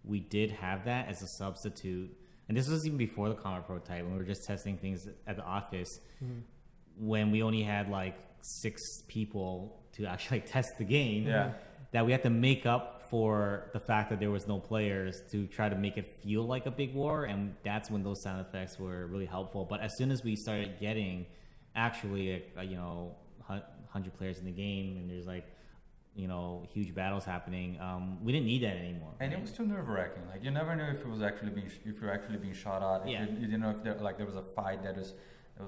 we did have that as a substitute. And this was even before the common prototype when we were just testing things at the office. Mm-hmm. When we only had like 6 people to actually like, test the game. Yeah. That we had to make up for the fact that there was no players to try to make it feel like a big war. And that's when those sound effects were really helpful. But as soon as we started getting actually 100 players in the game and there's like huge battles happening, we didn't need that anymore. And it was too nerve-wracking. Like you never knew if it was actually if you're actually being shot at. Yeah. You didn't know if there was a fight that was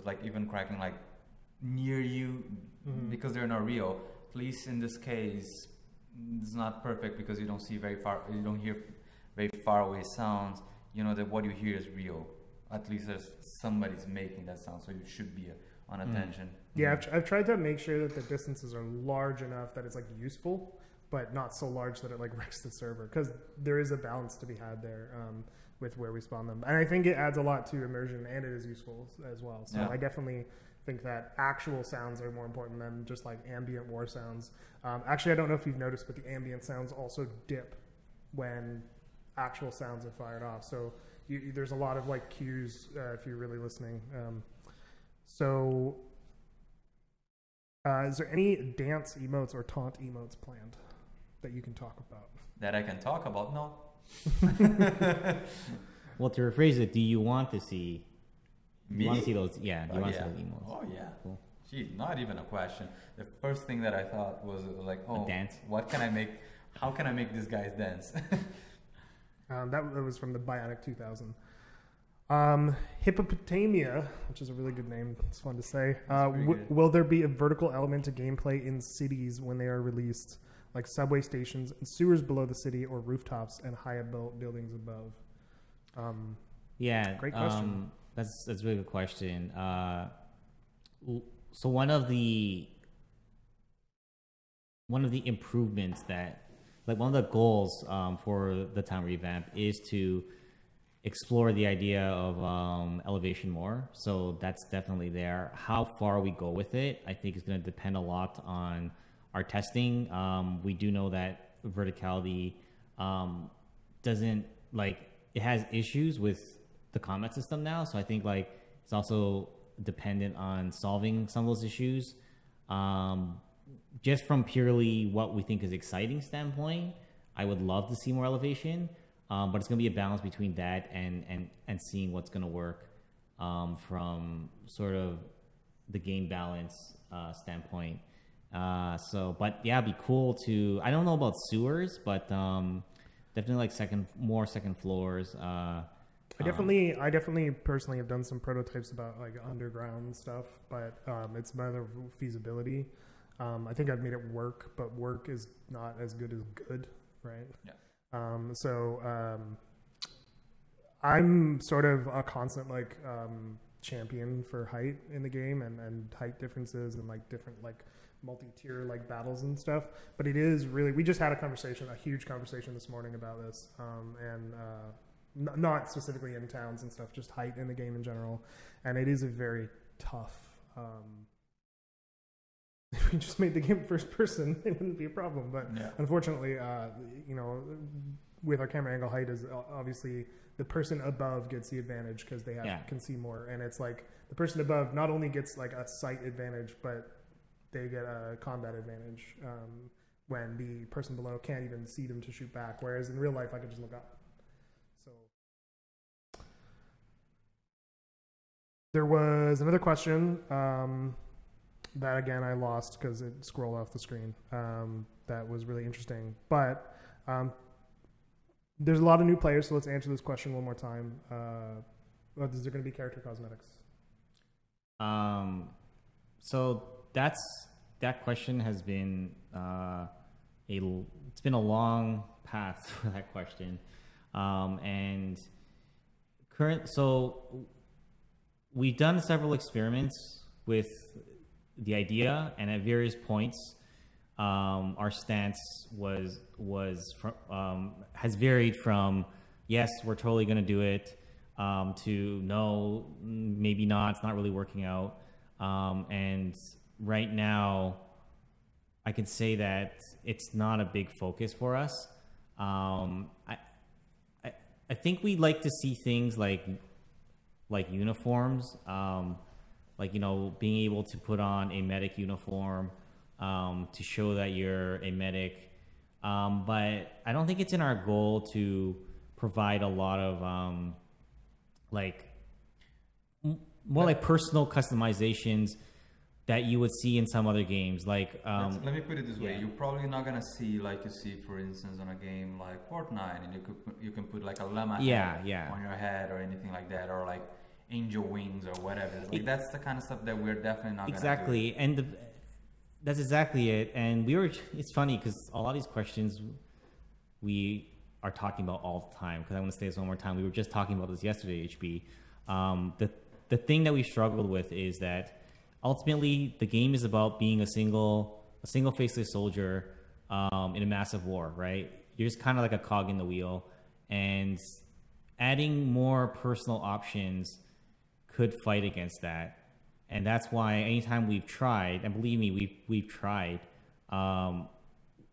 like even cracking like near you because they're not real. At least in this case, it's not perfect because you don't see very far. You don't hear very far away sounds. You know that what you hear is real. At least there's somebody's making that sound, so you should be on attention. Yeah, I've tried to make sure that the distances are large enough that it's like useful, but not so large that it like wrecks the server because there is a balance to be had there with where we spawn them. And I think it adds a lot to immersion and it is useful as well. So yeah. I definitely think that actual sounds are more important than just like ambient war sounds. Actually, I don't know if you've noticed, but the ambient sounds also dip when actual sounds are fired off. So there's a lot of like cues if you're really listening. Is there any dance emotes or taunt emotes planned that you can talk about? That I can talk about? No. Well, to rephrase it, do you want to see? Me? You want to see those? Yeah. Do you want to see those emotes? Oh yeah. Cool. Gee, not even a question. The first thing that I thought was like, a dance. What can I make? How can I make these guys dance? That was from the Bionic 2000. Hippopotamia, which is a really good name. It's fun to say. Will there be a vertical element to gameplay in cities when they are released, like subway stations and sewers below the city, or rooftops and high buildings above? Yeah, great question. That's a really good question. So one of the improvements that, like one of the goals for the town revamp is to explore the idea of elevation more. So that's definitely there. How far we go with it, I think, is going to depend a lot on our testing. We do know that verticality doesn't it has issues with the combat system now. So I think it's also dependent on solving some of those issues. Just from purely what we think is exciting standpoint, I would love to see more elevation. But it's going to be a balance between that and seeing what's going to work from sort of the game balance standpoint. But yeah, it'd be cool to. I don't know about sewers, but definitely more second floors. I definitely personally have done some prototypes about like underground stuff, but it's a matter of feasibility. I think I've made it work, but work is not as good as good, right? Yeah. I'm sort of a constant like champion for height in the game and height differences and like different like multi-tier like battles and stuff. But it is really, we just had a huge conversation this morning about this, not specifically in towns and stuff, just height in the game in general. And it is a very tough. If we just made the game first person, it wouldn't be a problem. But unfortunately, with our camera angle, height is obviously the person above gets the advantage because they can see more. And it's like the person above not only gets like a sight advantage, but they get a combat advantage when the person below can't even see them to shoot back. Whereas in real life, I could just look up. So there was another question that again I lost because it scrolled off the screen. That was really interesting, but there's a lot of new players, so let's answer this question one more time. Is there going to be character cosmetics? So that question has been it's been a long path for that question, and so we've done several experiments with the idea, and at various points, our stance has varied from yes, we're totally going to do it, to no, maybe not. It's not really working out. And right now, I can say that it's not a big focus for us. I think we'd like to see things like uniforms, like being able to put on a medic uniform to show that you're a medic. But I don't think it's in our goal to provide a lot of more like personal customizations that you would see in some other games. Like, let me put it this way: yeah. you're probably not gonna see like you see, for instance, on a game like Fortnite, and you can put like a llama head on your head or anything like that, or like angel wings or whatever. Like that's the kind of stuff that we're definitely not exactly gonna do. And that's exactly it. And it's funny because a lot of these questions we are talking about all the time, because I want to say this one more time. We were just talking about this yesterday, HB. The thing that we struggled with is that ultimately the game is about being a single faceless soldier in a massive war, right? You're just kind of like a cog in the wheel, and adding more personal options could fight against that. And that's why anytime we've tried, and believe me, we've tried,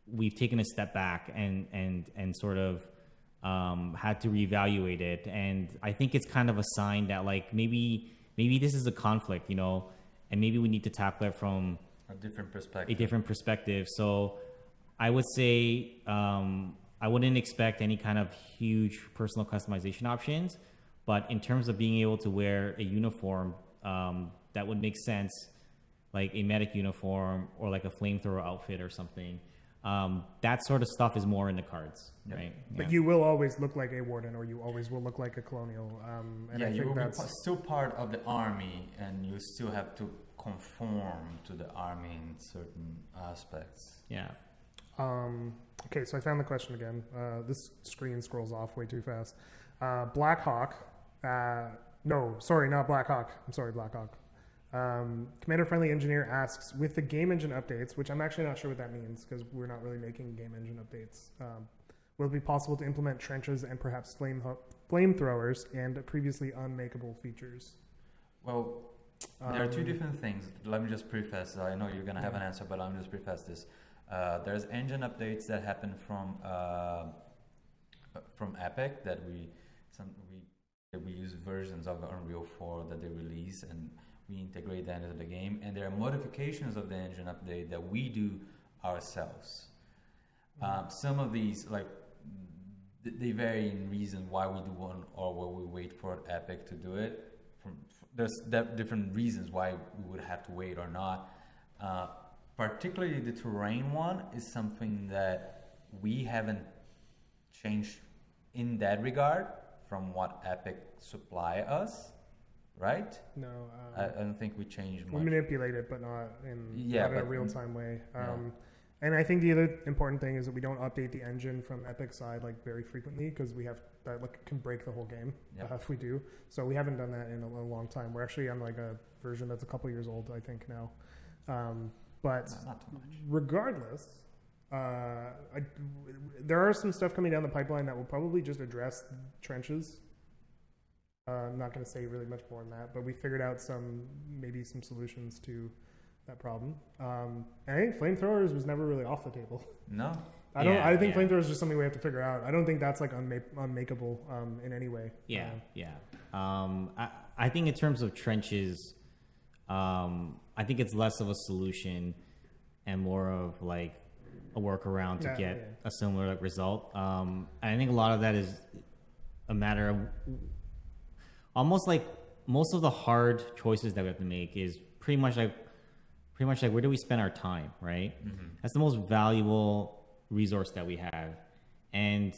we've taken a step back and sort of had to reevaluate it. And I think it's kind of a sign that like maybe this is a conflict, and maybe we need to tackle it from a different perspective. So I would say I wouldn't expect any kind of huge personal customization options, but in terms of being able to wear a uniform, that would make sense, like a medic uniform or like a flamethrower outfit or something. That sort of stuff is more in the cards, right? But you will always look like a warden, or you always will look like a colonial. And I think you will that's be still part of the army, and you still have to conform to the army in certain aspects. Yeah. Okay, so I found the question again. This screen scrolls off way too fast. Blackhawk. No, sorry, not Blackhawk. I'm sorry, Blackhawk. Commander Friendly Engineer asks, with the game engine updates, which I'm actually not sure what that means because we're not really making game engine updates, will it be possible to implement trenches and perhaps flamethrowers and previously unmakeable features? Well, there are two different things. Let me just preface. I know you're going to have an answer, but let me just preface this. There's engine updates that happen from Epic that we use versions of Unreal 4 that they release, and we integrate that into the game. And there are modifications of the engine update that we do ourselves. Some of these, like, they vary in reason why we do one or why we wait for Epic to do it. There's different reasons why we would have to wait or not. Particularly the terrain one is something that we haven't changed in that regard from what Epic supply us. right? No, I don't think we changed we much. manipulate it, but not Yeah, not in a but- real-time way. yeah. And I think the other important thing is that we don't update the engine from Epic side like very frequently because we have that can break the whole game Yep. if we do. So we haven't done that in a long time. We're actually on like a version that's a couple years old, I think now. But No, not too much. regardless, there are some stuff coming down the pipeline that will probably just address trenches. I'm not going to say really much more than that, but we figured out maybe some solutions to that problem. And I think flamethrowers was never really off the table. No. I think yeah. flamethrowers is just something we have to figure out. I don't think that's like unmakeable in any way. Yeah, yeah. I think in terms of trenches, I think it's less of a solution and more of like a workaround to get a similar like, result. I think a lot of that is a matter of almost like most of the hard choices that we have to make is pretty much like where do we spend our time, right? Mm-hmm. That's the most valuable resource that we have. And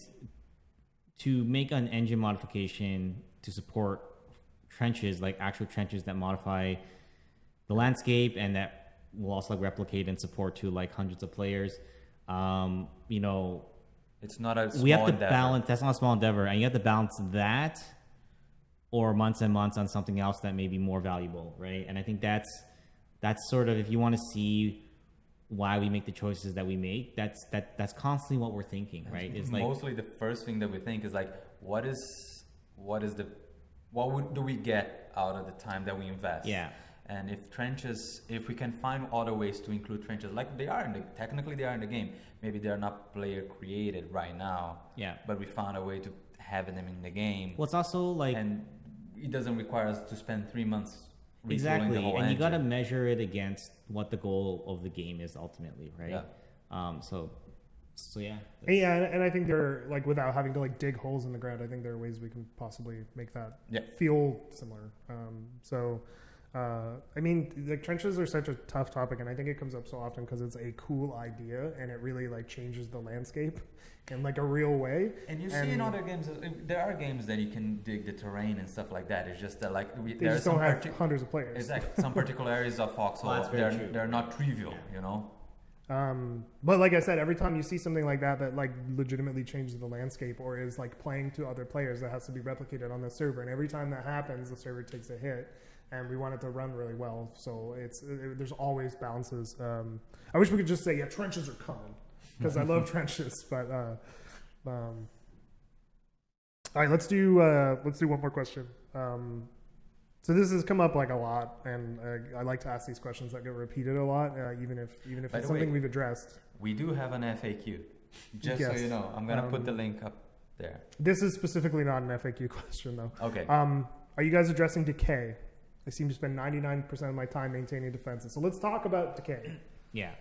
to make an engine modification to support trenches, like actual trenches that modify the landscape and that will also like replicate and support to like hundreds of players, you know, It's not a small we have to endeavor. balance. That's not a small endeavor, and you have to balance that or months and months on something else that may be more valuable, right? And I think that's sort of, if you want to see why we make the choices that we make, that's constantly what we're thinking, right? It's like mostly the first thing that we think is like, what do we get out of the time that we invest? Yeah. And if we can find other ways to include trenches, like technically they are in the game. Maybe they are not player created right now. Yeah. But we found a way to have them in the game. well, it's also like And it doesn't require us to spend 3 months retooling exactly, the whole and you got to engine. measure it against what the goal of the game is ultimately, right? Yeah. So yeah. And yeah, and I think there, like, without having to like dig holes in the ground, I think there are ways we can possibly make that feel similar. I mean, like trenches are such a tough topic, and I think it comes up so often because it's a cool idea and it really like changes the landscape in like a real way. And you see in other games, there are games that you can dig the terrain and stuff like that. It's just that like They there are just some don't have hundreds of players. exactly some particular areas of Foxhole. Well, that's very true. They're not trivial, you know. But like I said, every time you see something like that like legitimately changes the landscape or is like playing to other players, that has to be replicated on the server. And every time that happens, the server takes a hit. And we want it to run really well, so there's always balances. I wish we could just say, yeah, trenches are coming, because I love trenches. But all right, let's do one more question. So this has come up like a lot, and I like to ask these questions that get repeated a lot, even if By it's the way, something we've addressed. We do have an FAQ, just so Yes. you know. I'm gonna put the link up there. This is specifically not an FAQ question, though. Okay. Are you guys addressing decay? I seem to spend 99% of my time maintaining defenses. So let's talk about decay. Yeah.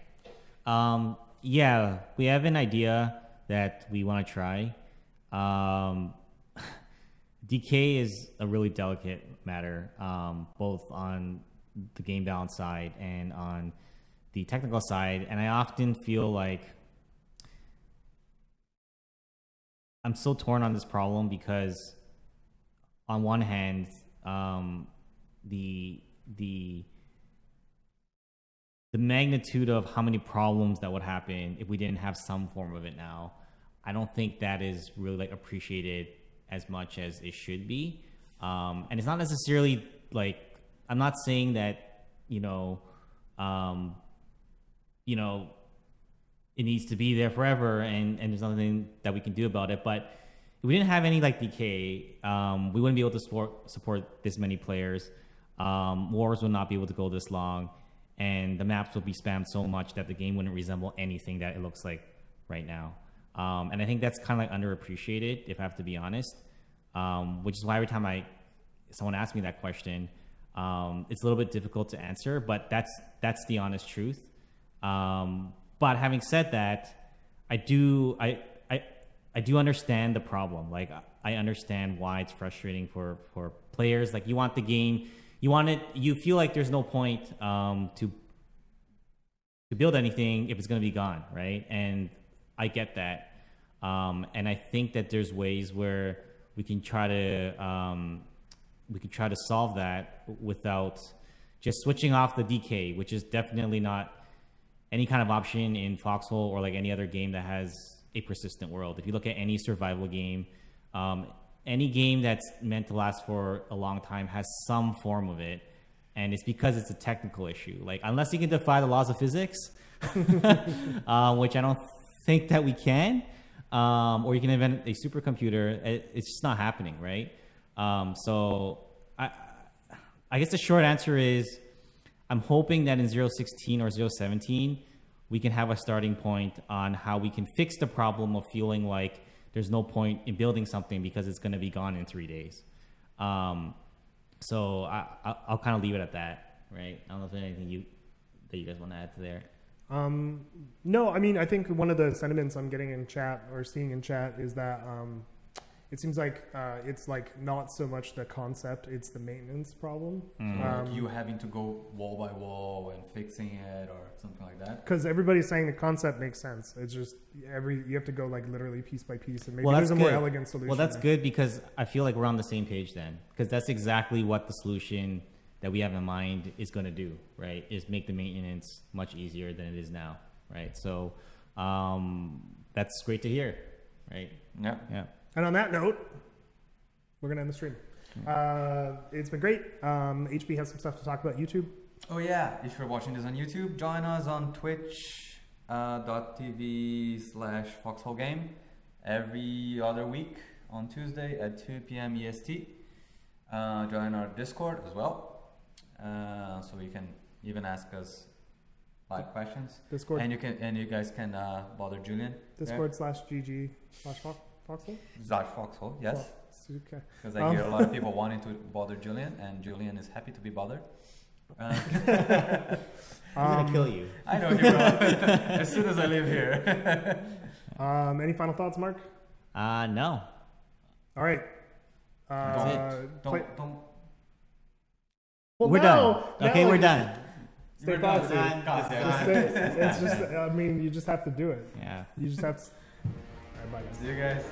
We have an idea that we want to try. Decay is a really delicate matter, both on the game balance side and on the technical side. And I often feel like I'm so torn on this problem because on one hand, the magnitude of how many problems that would happen if we didn't have some form of it now, I don't think that is really like appreciated as much as it should be. And it's not necessarily like, I'm not saying that, it needs to be there forever and there's nothing that we can do about it. But if we didn't have any like decay, we wouldn't be able to support this many players. Wars would not be able to go this long, and the maps would be spammed so much that the game wouldn't resemble anything that it looks like right now. And I think that's kind of like underappreciated, if I have to be honest. Which is why every time someone asks me that question, it's a little bit difficult to answer, but that's the honest truth. But having said that, I do understand the problem. Like, I understand why it's frustrating for players. Like, you want the game, you feel like there's no point to build anything if it's going to be gone, right? And I get that. And I think that there's ways where we can try to we can try to solve that without just switching off the DK, which is definitely not any kind of option in Foxhole or like any other game that has a persistent world. If you look at any survival game, any game that's meant to last for a long time has some form of it, and it's because it's a technical issue. Like, unless you can defy the laws of physics, which I don't think that we can, or you can invent a supercomputer, it's just not happening, right? So I guess the short answer is I'm hoping that in 0.16 or 0.17, we can have a starting point on how we can fix the problem of feeling like there's no point in building something because it's going to be gone in 3 days. So I'll kind of leave it at that, right? I don't know if there's anything that you guys want to add to there. No, I mean, I think one of the sentiments I'm getting in chat or seeing in chat is that it seems like it's like not so much the concept, it's the maintenance problem. Like you having to go wall by wall and fixing it or something like that. Because everybody's saying the concept makes sense. It's just you have to go like literally piece by piece, and maybe there's a more elegant solution. Well, that's good because I feel like we're on the same page then, because that's exactly what the solution that we have in mind is going to do, right? Is make the maintenance much easier than it is now, right? So that's great to hear, right? Yeah. Yeah. And on that note, we're going to end the stream. It's been great. HB has some stuff to talk about YouTube. Oh yeah, if you're watching this on YouTube, join us on twitch.tv/foxholegame every other week on Tuesday at 2 p.m. EST. Join our Discord as well, so you can even ask us live questions. Discord. And you guys can bother Julian. Discord/GG/Foxhole. Foxhole, yes. Okay. Because I hear a lot of people wanting to bother Julian, and Julian is happy to be bothered. He's gonna kill you. I know he will. As soon as I leave here. Any final thoughts, Mark? No. All right. Don't. Well, We're done. Okay, we're done. Stay foxy. It's just, I mean, you just have to do it. Yeah. You just have to. All right, bye, guys. See you guys.